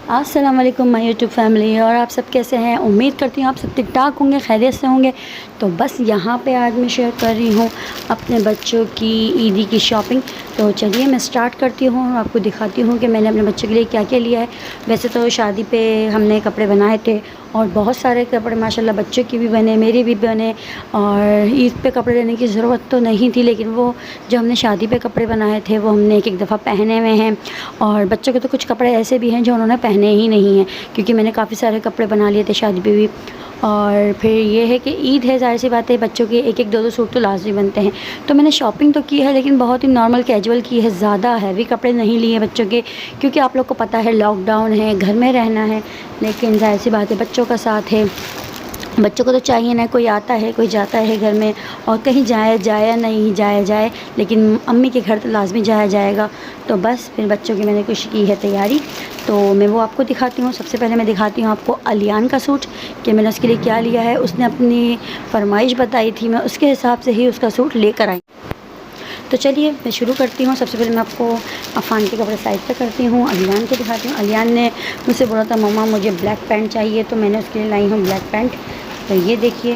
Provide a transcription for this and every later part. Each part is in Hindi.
अस्सलाम वालेकुम माय यूट्यूब फैमिली। और आप सब कैसे हैं? उम्मीद करती हूँ आप सब ठीक ठाक होंगे, खैरियत से होंगे। तो बस यहाँ पे आज मैं शेयर कर रही हूँ अपने बच्चों की ईदी की शॉपिंग। तो चलिए मैं स्टार्ट करती हूँ और आपको दिखाती हूँ कि मैंने अपने बच्चों के लिए क्या क्या लिया है। वैसे तो शादी पे हमने कपड़े बनाए थे और बहुत सारे कपड़े माशाल्लाह बच्चों के भी बने, मेरे भी बने। और ईद पे कपड़े लेने की ज़रूरत तो नहीं थी, लेकिन वो जो हमने शादी पे कपड़े बनाए थे वो हमने एक एक दफ़ा पहने हुए हैं। और बच्चों के तो कुछ कपड़े ऐसे भी हैं जो उन्होंने पहने ही नहीं हैं, क्योंकि मैंने काफ़ी सारे कपड़े बना लिए थे शादी पे भी। और फिर ये है कि ईद है, ज़ाहिर सी बात है बच्चों के एक एक दो दो सूट तो लाजमी बनते हैं। तो मैंने शॉपिंग तो की है, लेकिन बहुत ही नॉर्मल कैजुअल की है, ज़्यादा हैवी कपड़े नहीं लिए बच्चों के, क्योंकि आप लोग को पता है लॉकडाउन है, घर में रहना है। लेकिन ज़ाहिर सी बात है बच्चों का साथ है, बच्चों को तो चाहिए ना, कोई आता है कोई जाता है घर में, और कहीं जाए या नहीं जाए, लेकिन अम्मी के घर तो लाजमी जाया जाएगा। तो बस फिर बच्चों की मैंने कुछ की है तैयारी, तो मैं वो आपको दिखाती हूँ। सबसे पहले मैं दिखाती हूँ आपको अलियान का सूट, कि मैंने उसके लिए क्या लिया है। उसने अपनी फरमाइश बताई थी, मैं उसके हिसाब से ही उसका सूट लेकर आई। तो चलिए मैं शुरू करती हूँ। सबसे पहले मैं आपको अफ़ान के कपड़े साइड पे करती हूँ, अलियान के दिखाती हूँ। अलियान ने मुझसे बोला था मम्मा मुझे ब्लैक पैंट चाहिए, तो मैंने उसके लिए लाई हूँ ब्लैक पैंट। तो ये देखिए,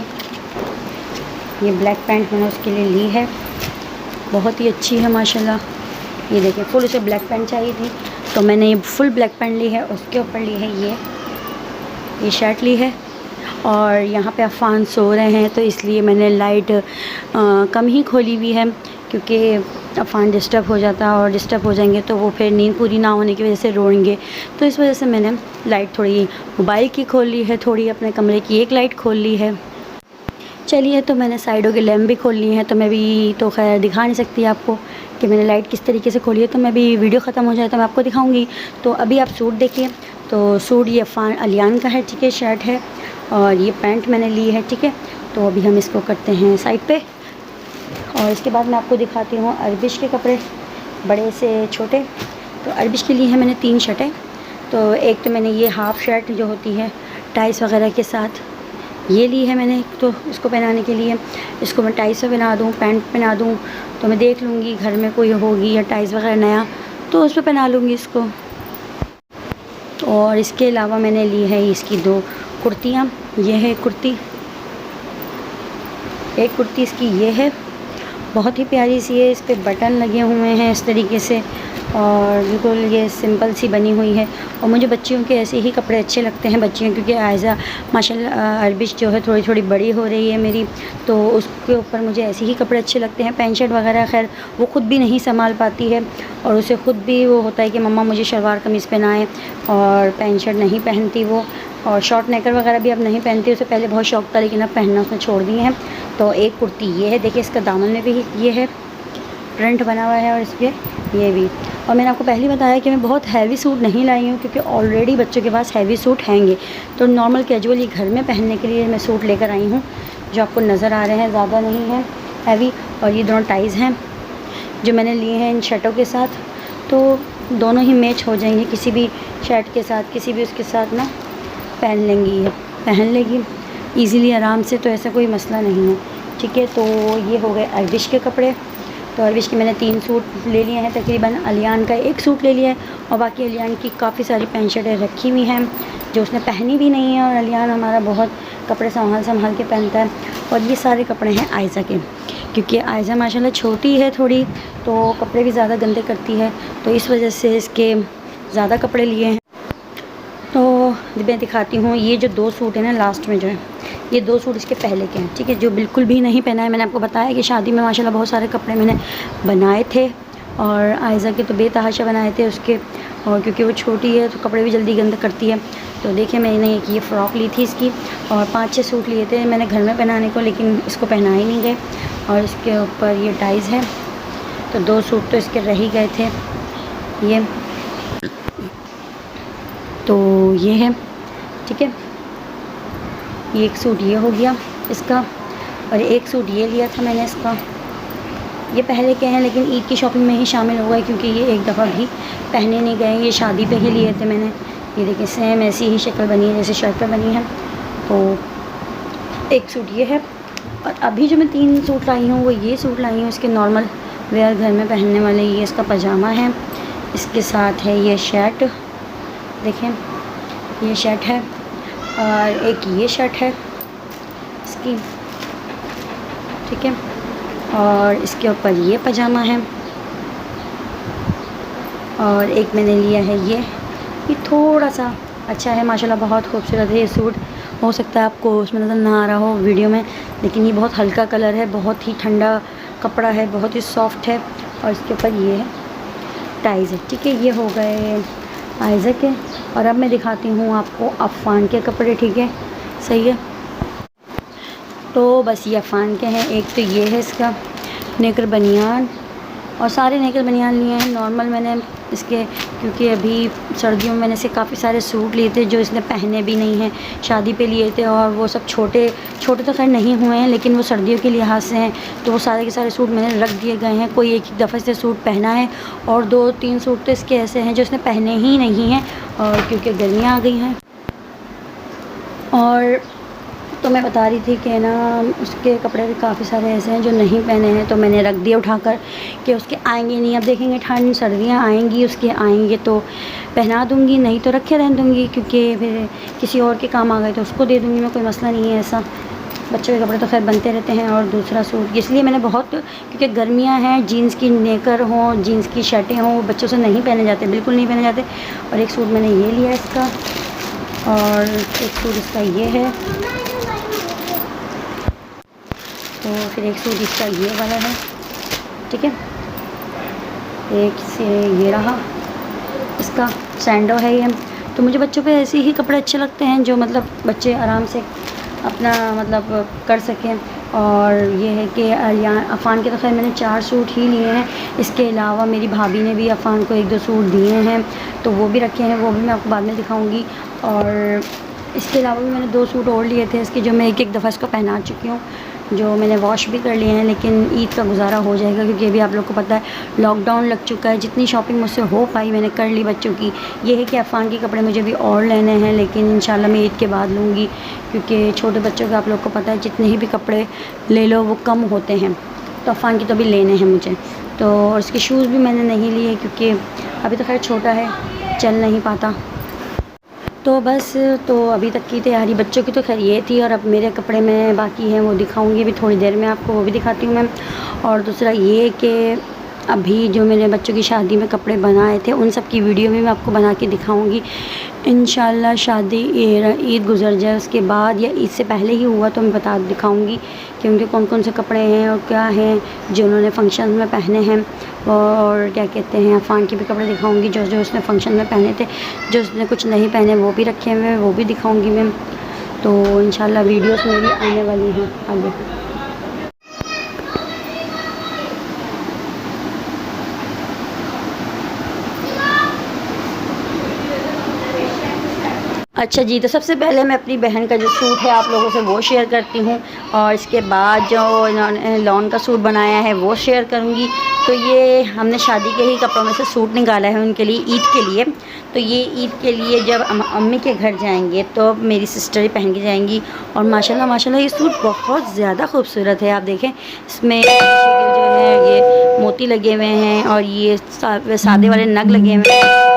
ये ब्लैक पैंट मैंने उसके लिए ली है, बहुत ही अच्छी है माशाल्लाह। ये देखिए, फुल उसे ब्लैक पैंट चाहिए थी, तो मैंने ये फुल ब्लैक पैंट ली है। उसके ऊपर ली है ये शर्ट ली है। और यहाँ पे अफ़ान सो रहे हैं, तो इसलिए मैंने लाइट कम ही खोली हुई है, क्योंकि अफ़ान डिस्टर्ब हो जाता है, और डिस्टर्ब हो जाएंगे तो वो फिर नींद पूरी ना होने की वजह से रोएंगे। तो इस वजह से मैंने लाइट थोड़ी मोबाइल की खोल ली है, थोड़ी अपने कमरे की एक लाइट खोल ली है। चलिए, तो मैंने साइडों के लैम्प भी खोल लिए हैं, तो मैं भी तो खैर दिखा नहीं सकती आपको कि मैंने लाइट किस तरीके से खोली है। तो मैं भी वीडियो ख़त्म हो जाए तो मैं आपको दिखाऊंगी। तो अभी आप सूट देखिए। तो सूट ये अफ़ान अलियान का है, ठीक है, शर्ट है, और ये पैंट मैंने ली है, ठीक है। तो अभी हम इसको करते हैं साइड पे, और इसके बाद मैं आपको दिखाती हूँ अरबिश के कपड़े, बड़े से छोटे। तो अरबिश के लिए है मैंने 3 शर्टें। तो एक तो मैंने ये हाफ़ शर्ट जो होती है टाइस वगैरह के साथ, ये ली है मैंने। तो इसको पहनाने के लिए, इसको मैं टाइस से पहना दूँ, पैंट पहना दूँ, तो मैं देख लूँगी घर में कोई होगी या टाइस वगैरह नया, तो उस पर पहना लूँगी इसको। और इसके अलावा मैंने ली है इसकी 2 कुर्तियाँ। ये है कुर्ती, एक कुर्ती इसकी ये है, बहुत ही प्यारी सी है, इस पे बटन लगे हुए हैं इस तरीके से, और बिल्कुल ये सिंपल सी बनी हुई है। और मुझे बच्चियों के ऐसे ही कपड़े अच्छे लगते हैं, बच्चियों, क्योंकि आयज़ा माशाल्लाह अरबिश जो है थोड़ी थोड़ी बड़ी हो रही है मेरी, तो उसके ऊपर मुझे ऐसे ही कपड़े अच्छे लगते हैं। पैंट शर्ट वगैरह खैर वो ख़ुद भी नहीं संभाल पाती है, और उसे ख़ुद भी वो होता है कि मम्मा मुझे शलवार कमीज़ पहनाएं, और पैंट शर्ट नहीं पहनती वो, और शॉर्ट नेकर वगैरह भी अब नहीं पहनती। उसे पहले बहुत शौक़ था, लेकिन अब पहनना उसने छोड़ दिए हैं। तो एक कुर्ती ये है, देखिए इसका दामन में भी ये है प्रिंट बना हुआ है, और इस पर ये भी। और मैंने आपको पहले बताया कि मैं बहुत हैवी सूट नहीं लाई हूँ, क्योंकि ऑलरेडी बच्चों के पास हैवी सूट हैंगे। तो नॉर्मल कैजुअल ये घर में पहनने के लिए मैं सूट लेकर आई हूँ, जो आपको नज़र आ रहे हैं, ज़्यादा नहीं है हैवी। और ये दोनों टाइज़ हैं जो मैंने लिए हैं इन शर्टों के साथ, तो दोनों ही मैच हो जाएंगे, किसी भी शर्ट के साथ किसी भी उसके साथ ना पहन लेगी ईज़िली, आराम से। तो ऐसा कोई मसला नहीं है, ठीक है। तो ये हो गए अरबिश के कपड़े। तो अरबिश के मैंने 3 सूट ले लिए हैं तकरीबन, अलियान का 1 सूट ले लिया है, और बाकी अलियान की काफ़ी सारी पैंट शर्टें रखी हुई हैं जो उसने पहनी भी नहीं है। और अलियान हमारा बहुत कपड़े संभाल के पहनता है। और ये सारे कपड़े हैं आयज़ा के, क्योंकि आयज़ा माशाल्लाह छोटी है थोड़ी, तो कपड़े भी ज़्यादा गंदे करती है, तो इस वजह से इसके ज़्यादा कपड़े लिए हैं। तो मैं दिखाती हूँ, ये जो 2 सूट हैं ना लास्ट में जो है, ये 2 सूट इसके पहले के हैं, ठीक है, जो बिल्कुल भी नहीं पहना है। मैंने आपको बताया कि शादी में माशाल्लाह बहुत सारे कपड़े मैंने बनाए थे, और आयज़ा के तो बेतहाशा बनाए थे उसके, और क्योंकि वो छोटी है तो कपड़े भी जल्दी गंदा करती है। तो देखिए, मैंने एक ये फ़्रॉक ली थी इसकी, और 5-6 सूट लिए थे मैंने घर में पहनाने को, लेकिन इसको पहना ही नहीं गए। और इसके ऊपर ये टाइज़ है, तो 2 सूट तो इसके रह ही गए थे। ये तो ये है, ठीक है, ये एक सूट ये हो गया इसका, और एक सूट ये लिया था मैंने इसका। ये पहले के हैं, लेकिन ईद की शॉपिंग में ही शामिल हो गए, क्योंकि ये एक दफ़ा भी पहने नहीं गए, ये शादी पे ही लिए थे मैंने। ये देखिए, सेम ऐसी ही शक्ल बनी है जैसे शर्ट पे बनी है। तो एक सूट ये है, और अभी जो मैं 3 सूट लाई हूँ वो ये सूट लाई हूँ इसके नॉर्मल वेयर घर में पहनने वाले। ये इसका पजामा है, इसके साथ है ये शर्ट, देखें ये शर्ट है और एक ये शर्ट है इसकी, ठीक है। और इसके ऊपर ये पजामा है और एक मैंने लिया है ये थोड़ा सा अच्छा है माशाल्लाह, बहुत खूबसूरत है ये सूट। हो सकता है आपको उसमें नज़र ना आ रहा हो वीडियो में, लेकिन ये बहुत हल्का कलर है, बहुत ही ठंडा कपड़ा है, बहुत ही सॉफ्ट है। और इसके ऊपर ये है टाइज़ है, ठीक है। ये हो गए आइज़ा के। और अब मैं दिखाती हूँ आपको अफ़ान के कपड़े, ठीक है, सही है। तो बस ये अफ़ान के हैं। एक तो ये है इसका नेकर बनियान, और सारे नेकर बनियान लिए हैं नॉर्मल मैंने इसके, क्योंकि अभी सर्दियों में मैंने से काफ़ी सारे सूट लिए थे जो इसने पहने भी नहीं हैं, शादी पे लिए थे, और वो सब छोटे छोटे तो खैर नहीं हुए हैं, लेकिन वो सर्दियों के लिहाज से हैं, तो वो सारे के सारे सूट मैंने रख दिए गए हैं। कोई एक दफ़े से सूट पहना है और 2-3 सूट तो इसके ऐसे हैं जो इसने पहने ही नहीं हैं, और क्योंकि गर्मियाँ आ गई हैं। और तो मैं बता रही थी कि ना उसके कपड़े भी काफ़ी सारे ऐसे हैं जो नहीं पहने हैं, तो मैंने रख दिए उठाकर कि उसके आएंगे नहीं। अब देखेंगे ठंड सर्दियाँ आएंगी, उसके आएंगे तो पहना दूँगी, नहीं तो रखे रहने दूँगी, क्योंकि फिर किसी और के काम आ गए तो उसको दे दूँगी मैं, कोई मसला नहीं है ऐसा। बच्चों के कपड़े तो खैर बनते रहते हैं। और दूसरा सूट इसलिए मैंने बहुत, क्योंकि गर्मियाँ हैं, जीन्स की नेकर हों, जीन्स की शर्टें हों, वो बच्चों से नहीं पहने जाते, बिल्कुल नहीं पहने जाते। और एक सूट मैंने ये लिया इसका, और एक सूट इसका ये है, तो फिर एक सूट इसका ये वाला है, ठीक है। एक से ये रहा इसका सैंडो है ये। तो मुझे बच्चों पे ऐसे ही कपड़े अच्छे लगते हैं जो मतलब बच्चे आराम से अपना मतलब कर सकें। और ये है कि यहाँ अफ़ान के तो खैर मैंने 4 सूट ही लिए हैं, इसके अलावा मेरी भाभी ने भी अफ़ान को 1-2 सूट दिए हैं, तो वो भी रखे हैं, वो भी मैं आपको बाद में दिखाऊंगी। और इसके अलावा भी मैंने 2 सूट और लिए थे इसके, जो मैं एक दफ़ा इसको पहना चुकी हूँ, जो मैंने वॉश भी कर लिए हैं, लेकिन ईद का गुजारा हो जाएगा, क्योंकि अभी आप लोग को पता है लॉकडाउन लग चुका है। जितनी शॉपिंग मुझसे हो पाई मैंने कर ली बच्चों की। ये है कि अफ़ान के कपड़े मुझे भी और लेने हैं, लेकिन इंशाल्लाह मैं ईद के बाद लूँगी, क्योंकि छोटे बच्चों के आप लोग को पता है जितने भी कपड़े ले लो वो कम होते हैं, तो अफ़ान की तो भी लेने हैं मुझे। तो और इसके शूज़ भी मैंने नहीं लिए, क्योंकि अभी तो खैर छोटा है, चल नहीं पाता। तो बस, तो अभी तक की तैयारी बच्चों की तो खैर ये थी, और अब मेरे कपड़े में बाकी हैं वो दिखाऊंगी अभी थोड़ी देर में आपको, वो भी दिखाती हूँ मैं। और दूसरा ये कि अभी जो मेरे बच्चों की शादी में कपड़े बनाए थे उन सब की वीडियो भी मैं आपको बना के दिखाऊंगी इंशाल्लाह। शादी ईद गुजर जाए उसके बाद, या ईद से पहले ही हुआ तो मैं दिखाऊंगी कि उनके कौन कौन से कपड़े हैं और क्या हैं जो उन्होंने फ़ंक्शन में पहने हैं। और क्या कहते हैं, अफ़ान के भी कपड़े दिखाऊंगी जो जो उसने फ़ंक्शन में पहने थे, जो उसने कुछ नहीं पहने वो भी रखे हुए हैं, वो भी दिखाऊंगी मैं। तो इंशाल्लाह वीडियोस मेरी आने वाली हैं आगे। अच्छा जी, तो सबसे पहले मैं अपनी बहन का जो सूट है आप लोगों से वो शेयर करती हूँ, और इसके बाद जो इन्होंने लॉन का सूट बनाया है वो शेयर करूँगी। तो ये हमने शादी के ही कपड़ों में से सूट निकाला है उनके लिए, ईद के लिए। तो ये ईद के लिए जब अम्मी के घर जाएंगे तो मेरी सिस्टर ही पहन के जाएंगी। और माशाल्लाह माशाल्लाह ये सूट बहुत ज़्यादा खूबसूरत है। आप देखें इसमें जो है ये मोती लगे हुए हैं, और ये सादे वाले नग लगे हुए हैं,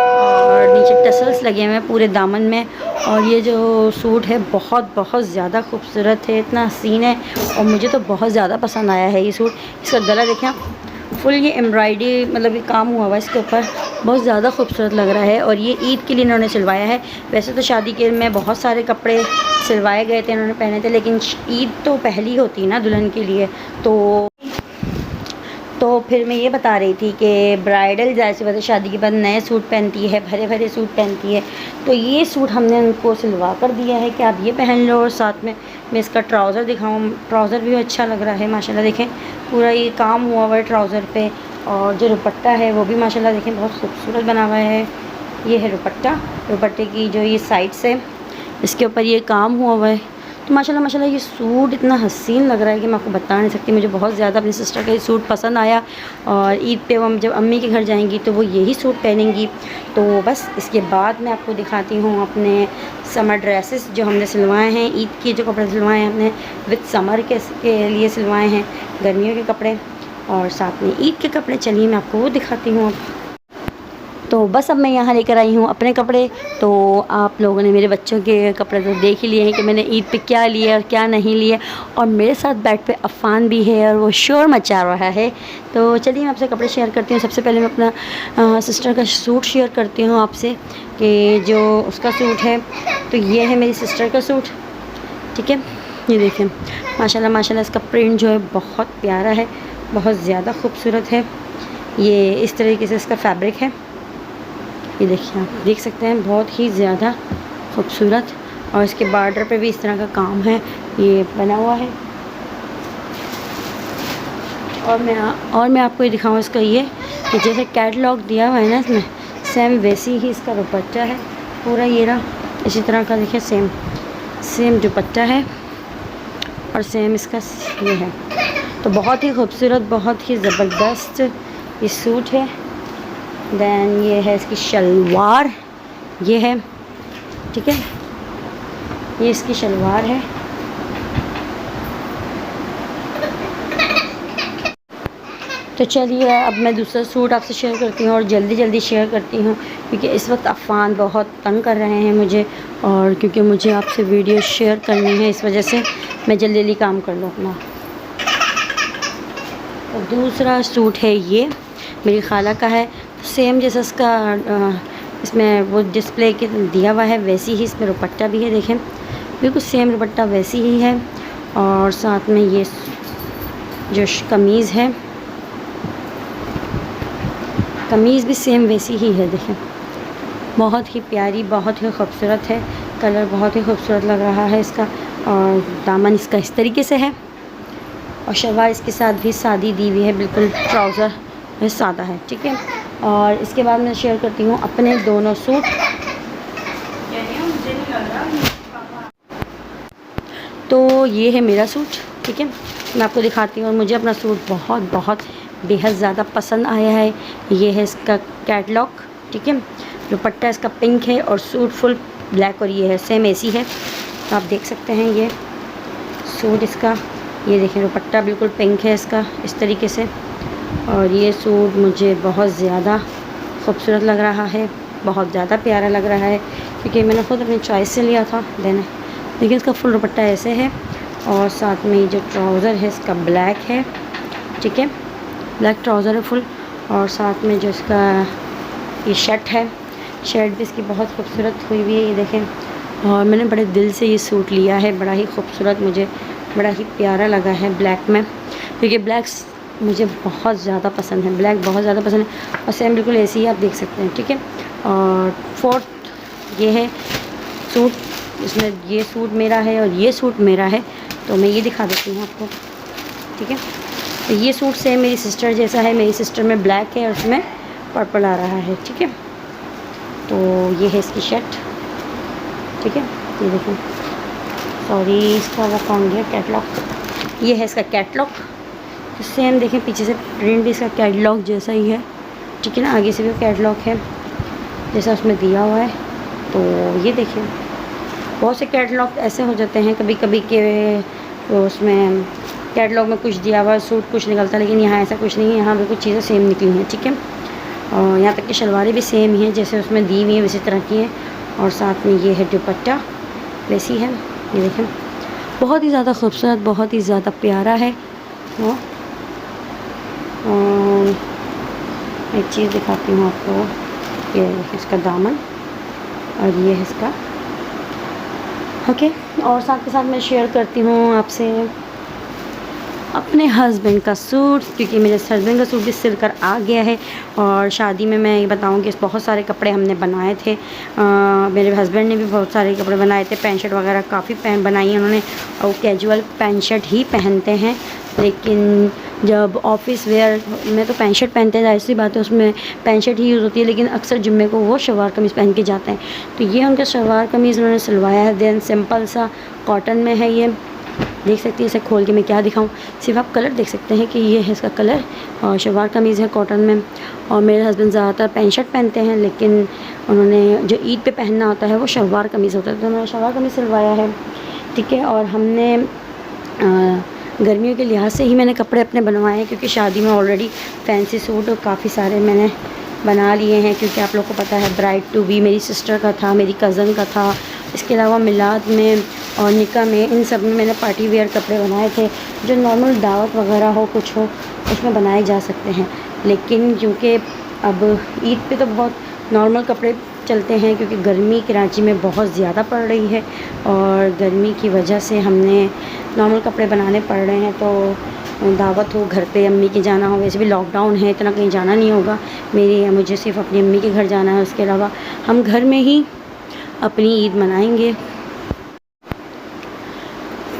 और नीचे टसल्स लगे हुए हैं पूरे दामन में। और ये जो सूट है बहुत बहुत ज़्यादा खूबसूरत है, इतना हसीन है, और मुझे तो बहुत ज़्यादा पसंद आया है ये सूट। इसका गला देखें, फुल ये एम्ब्रॉयडरी मतलब ये काम हुआ हुआ इसके ऊपर, बहुत ज़्यादा खूबसूरत लग रहा है। और ये ईद के लिए इन्होंने सिलवाया है। वैसे तो शादी के में बहुत सारे कपड़े सिलवाए गए थे, इन्होंने पहने थे, लेकिन ईद तो पहली होती है ना दुल्हन के लिए। तो फिर मैं ये बता रही थी कि ब्राइडल ज़ाहिर सी बात है शादी के बाद नए सूट पहनती है, भरे भरे सूट पहनती है। तो ये सूट हमने उनको सिलवा कर दिया है कि आप ये पहन लो, और साथ में मैं इसका ट्राउज़र दिखाऊँ। ट्राउज़र भी अच्छा लग रहा है माशाल्लाह, देखें पूरा ये काम हुआ हुआ है ट्राउज़र पे। और जो दुपट्टा है वो भी माशाल्लाह देखें बहुत खूबसूरत बना हुआ है। ये है दुपट्टा, दुपट्टे की जो ये साइड से इसके ऊपर ये काम हुआ हुआ है। तो माशाल्लाह माशाल्लाह ये सूट इतना हसीन लग रहा है कि मैं आपको बता नहीं सकती। मुझे बहुत ज़्यादा अपनी सिस्टर का ये सूट पसंद आया, और ईद पे वो जब अम्मी के घर जाएंगी तो वो यही सूट पहनेंगी। तो बस इसके बाद मैं आपको दिखाती हूँ अपने समर ड्रेसेस जो हमने सिलवाए हैं, ईद के जो कपड़े सिलवाए हैं हमने विद समर के लिए सिलवाए हैं, गर्मियों के कपड़े, और साथ में ईद के कपड़े। चलिए मैं आपको वो दिखाती हूँ अब। तो बस अब मैं यहाँ लेकर आई हूँ अपने कपड़े। तो आप लोगों ने मेरे बच्चों के कपड़े तो देख ही लिए हैं कि मैंने ईद पे क्या लिया और क्या नहीं लिया, और मेरे साथ बेड पे अफ़ान भी है और वो शोर मचा रहा है। तो चलिए मैं आपसे कपड़े शेयर करती हूँ। सबसे पहले मैं अपना सिस्टर का सूट शेयर करती हूँ आपसे, कि जो उसका सूट है, तो ये है मेरी सिस्टर का सूट, ठीक है। ये देखें माशाल्लाह माशाल्लाह, इसका प्रिंट जो है बहुत प्यारा है, बहुत ज़्यादा खूबसूरत है। ये इस तरीके से इसका फैब्रिक है, ये देखिए आप देख सकते हैं, बहुत ही ज़्यादा खूबसूरत। और इसके बॉर्डर पे भी इस तरह का काम है, ये बना हुआ है। और मैं आपको ये दिखाऊँ इसका ये, कि जैसे कैटलॉग दिया हुआ है ना इसमें, सेम वैसी ही इसका दुपट्टा है पूरा। ये रहा इसी तरह का, देखिए सेम दुपट्टा है और सेम इसका ये है। तो बहुत ही खूबसूरत, बहुत ही ज़बरदस्त ये सूट है। दैन ये है इसकी शलवार, ये है, ठीक है, ये इसकी शलवार है। तो चलिए अब मैं दूसरा सूट आपसे शेयर करती हूँ, और जल्दी शेयर करती हूँ, क्योंकि इस वक्त अफ़ान बहुत तंग कर रहे हैं मुझे, और क्योंकि मुझे आपसे वीडियो शेयर करनी है, इस वजह से मैं जल्दी काम कर लूँ अपना। तो दूसरा सूट है, ये मेरी खाला का है। सेम जैसा इसका इसमें वो डिस्प्ले के दिया हुआ है, वैसी ही इसमें दुपट्टा भी है। देखें बिल्कुल सेम दुपट्टा वैसी ही है, और साथ में ये जो कमीज़ है, कमीज़ भी सेम वैसी ही है। देखें बहुत ही प्यारी, बहुत ही खूबसूरत है, कलर बहुत ही खूबसूरत लग रहा है इसका। और दामन इसका इस तरीके से है, और शलवार इसके साथ भी सादी दी हुई है, बिल्कुल ट्राउज़र सादा है, ठीक है। और इसके बाद मैं शेयर करती हूँ अपने दोनों सूट। तो ये है मेरा सूट, ठीक है, मैं आपको दिखाती हूँ। और मुझे अपना सूट बहुत बेहद ज़्यादा पसंद आया है। ये है इसका कैटलॉग, ठीक है, दुपट्टा इसका पिंक है और सूट फुल ब्लैक, और ये है सेम ऐसी है, आप देख सकते हैं। ये सूट इसका, ये देखें दुपट्टा बिल्कुल पिंक है इसका इस तरीके से, और ये सूट मुझे बहुत ज़्यादा खूबसूरत लग रहा है, बहुत ज़्यादा प्यारा लग रहा है, क्योंकि मैंने ख़ुद अपनी चॉइस से लिया था। देना देखिए इसका फुल दुपट्टा ऐसे है, और साथ में ये जो ट्राउज़र है इसका ब्लैक है, ठीक है, ब्लैक ट्राउज़र है फुल। और साथ में जो इसका ये शर्ट है, शर्ट भी इसकी बहुत खूबसूरत हुई हुई है, ये देखें। और मैंने बड़े दिल से ये सूट लिया है, बड़ा ही खूबसूरत, मुझे बड़ा ही प्यारा लगा है ब्लैक में, क्योंकि ब्लैक मुझे बहुत ज़्यादा पसंद है, ब्लैक बहुत ज़्यादा पसंद है। और सेम बिल्कुल ऐसी ही आप देख सकते हैं, ठीक है। और फोर्थ ये है सूट, इसमें ये सूट मेरा है और ये सूट मेरा है, तो मैं ये दिखा देती हूँ आपको, ठीक है। तो ये सूट सेम मेरी सिस्टर जैसा है, मेरी सिस्टर में ब्लैक है और उसमें पर्पल आ रहा है, ठीक है। तो ये है इसकी शर्ट, ठीक है, ये देखें, सॉरी इसका वो कौन गया कैटलॉग, ये है इसका कैटलॉग। तो सेम देखें पीछे से प्रिंट भी इसका कैटलॉग जैसा ही है, ठीक है ना, आगे से भी कैटलॉग है जैसा उसमें दिया हुआ है। तो ये देखिए बहुत से कैटलॉग ऐसे हो जाते हैं कभी कभी के, तो उसमें कैटलॉग में कुछ दिया हुआ सूट कुछ निकलता है, लेकिन यहाँ ऐसा कुछ नहीं है, यहाँ बिल्कुल चीज़ें सेम निकली हैं, ठीक है। और यहाँ तक कि शलवारें भी सेम ही हैं, जैसे उसमें दी हुई है वैसी तरह की है, और साथ में ये है दुपट्टा वैसी है, ये देखें बहुत ही ज़्यादा खूबसूरत, बहुत ही ज़्यादा प्यारा है वो। और एक चीज़ दिखाती हूँ आपको, ये इसका दामन और ये है इसका, ओके। और साथ के साथ मैं शेयर करती हूँ आपसे अपने हस्बैंड का सूट, क्योंकि मेरे हस्बैंड का सूट भी सिल कर आ गया है। और शादी में मैं ये बताऊँ कि बहुत सारे कपड़े हमने बनाए थे, मेरे हस्बैंड ने भी बहुत सारे कपड़े बनाए थे, पैंट शर्ट वगैरह काफ़ी बनाई हैं उन्होंने, और कैजुअल पैंट शर्ट ही पहनते हैं। लेकिन जब ऑफिस वेयर में तो पैंट शर्ट पहनते हैं, जाहिर सी बात है उसमें पैंट शर्ट ही यूज़ होती है, लेकिन अक्सर जुम्मे को वो शलवार कमीज़ पहन के जाते हैं। तो ये उनका शलवार कमीज़ उन्होंने सिलवाया है, देन सिंपल सा कॉटन में है, ये देख सकती हैं। इसे खोल के मैं क्या दिखाऊं, सिर्फ आप कलर देख सकते हैं कि ये है इसका कलर, और शलवार कमीज़ है कॉटन में। और मेरे हस्बैंड ज़्यादातर पैंट शर्ट पहनते हैं, लेकिन उन्होंने जो ईद पे पहनना होता है वो शलवार कमीज़ होता है, तो उन्होंने शलवार कमीज़ सिलवाया है, ठीक है। और हमने गर्मियों के लिहाज से ही मैंने कपड़े अपने बनवाए हैं, क्योंकि शादी में ऑलरेडी फैंसी सूट और काफ़ी सारे मैंने बना लिए हैं, क्योंकि आप लोग को पता है ब्राइड टू बी मेरी सिस्टर का था, मेरी कज़न का था। इसके अलावा मिलाद में और निकाह में, इन सब में मैंने पार्टी वेयर कपड़े बनाए थे, जो नॉर्मल दावत वगैरह हो, कुछ हो, उसमें बनाए जा सकते हैं। लेकिन क्योंकि अब ईद पे तो बहुत नॉर्मल कपड़े चलते हैं, क्योंकि गर्मी कराची में बहुत ज़्यादा पड़ रही है और गर्मी की वजह से हमने नॉर्मल कपड़े बनाने पड़ रहे हैं। तो दावत हो घर पे, अम्मी के जाना हो, वैसे भी लॉकडाउन है, इतना कहीं जाना नहीं होगा मुझे सिर्फ अपनी अम्मी के घर जाना है। उसके अलावा हम घर में ही अपनी ईद मनाएंगे।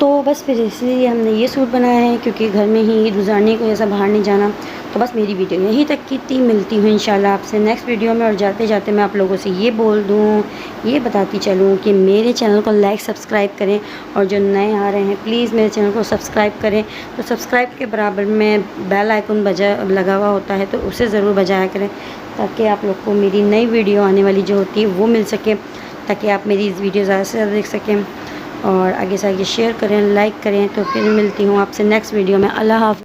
तो बस फिर इसलिए हमने ये सूट बनाया है, क्योंकि घर में ही ईद गुजारने को, ऐसा बाहर नहीं जाना। तो बस मेरी वीडियो यहीं तक की थी। मिलती हूँ इंशाल्लाह आपसे नेक्स्ट वीडियो में। और जाते जाते मैं आप लोगों से ये बोल दूँ, ये बताती चलूँ कि मेरे चैनल को लाइक सब्सक्राइब करें, और जो नए आ रहे हैं प्लीज़ मेरे चैनल को सब्सक्राइब करें। तो सब्सक्राइब के बराबर में बेल आइकन लगा हुआ होता है, तो उसे ज़रूर बजाया करें, ताकि आप लोग को मेरी नई वीडियो आने वाली जो होती है वो मिल सके, ताकि आप मेरी इस वीडियो ज़्यादा से ज़्यादा देख सकें और आगे से आगे शेयर करें, लाइक करें। तो फिर मिलती हूँ आपसे नेक्स्ट वीडियो में। अल्लाह हाफ़िज़।